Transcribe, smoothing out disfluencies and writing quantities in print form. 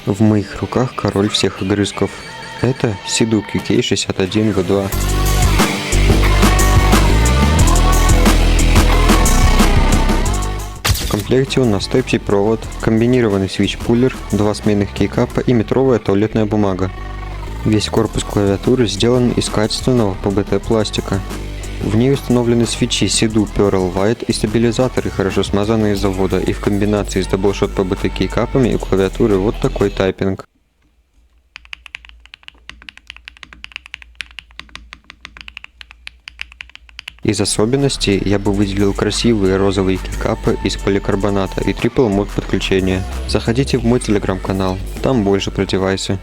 В моих руках король всех огрызков. Это Seedo QK61 V2. В комплекте у нас Type-C провод, комбинированный свич-пуллер, 2 сменных кейкапа и метровая туалетная бумага. Весь корпус клавиатуры сделан из качественного ПБТ пластика. В ней установлены свечи Seedo Pearl White и стабилизаторы, хорошо смазанные с завода, и в комбинации с даблшот ПБТ кейкапами у клавиатуры вот такой тайпинг. Из особенностей я бы выделил красивые розовые кейкапы из поликарбоната и трипл мод подключения. Заходите в мой телеграм-канал, там больше про девайсы.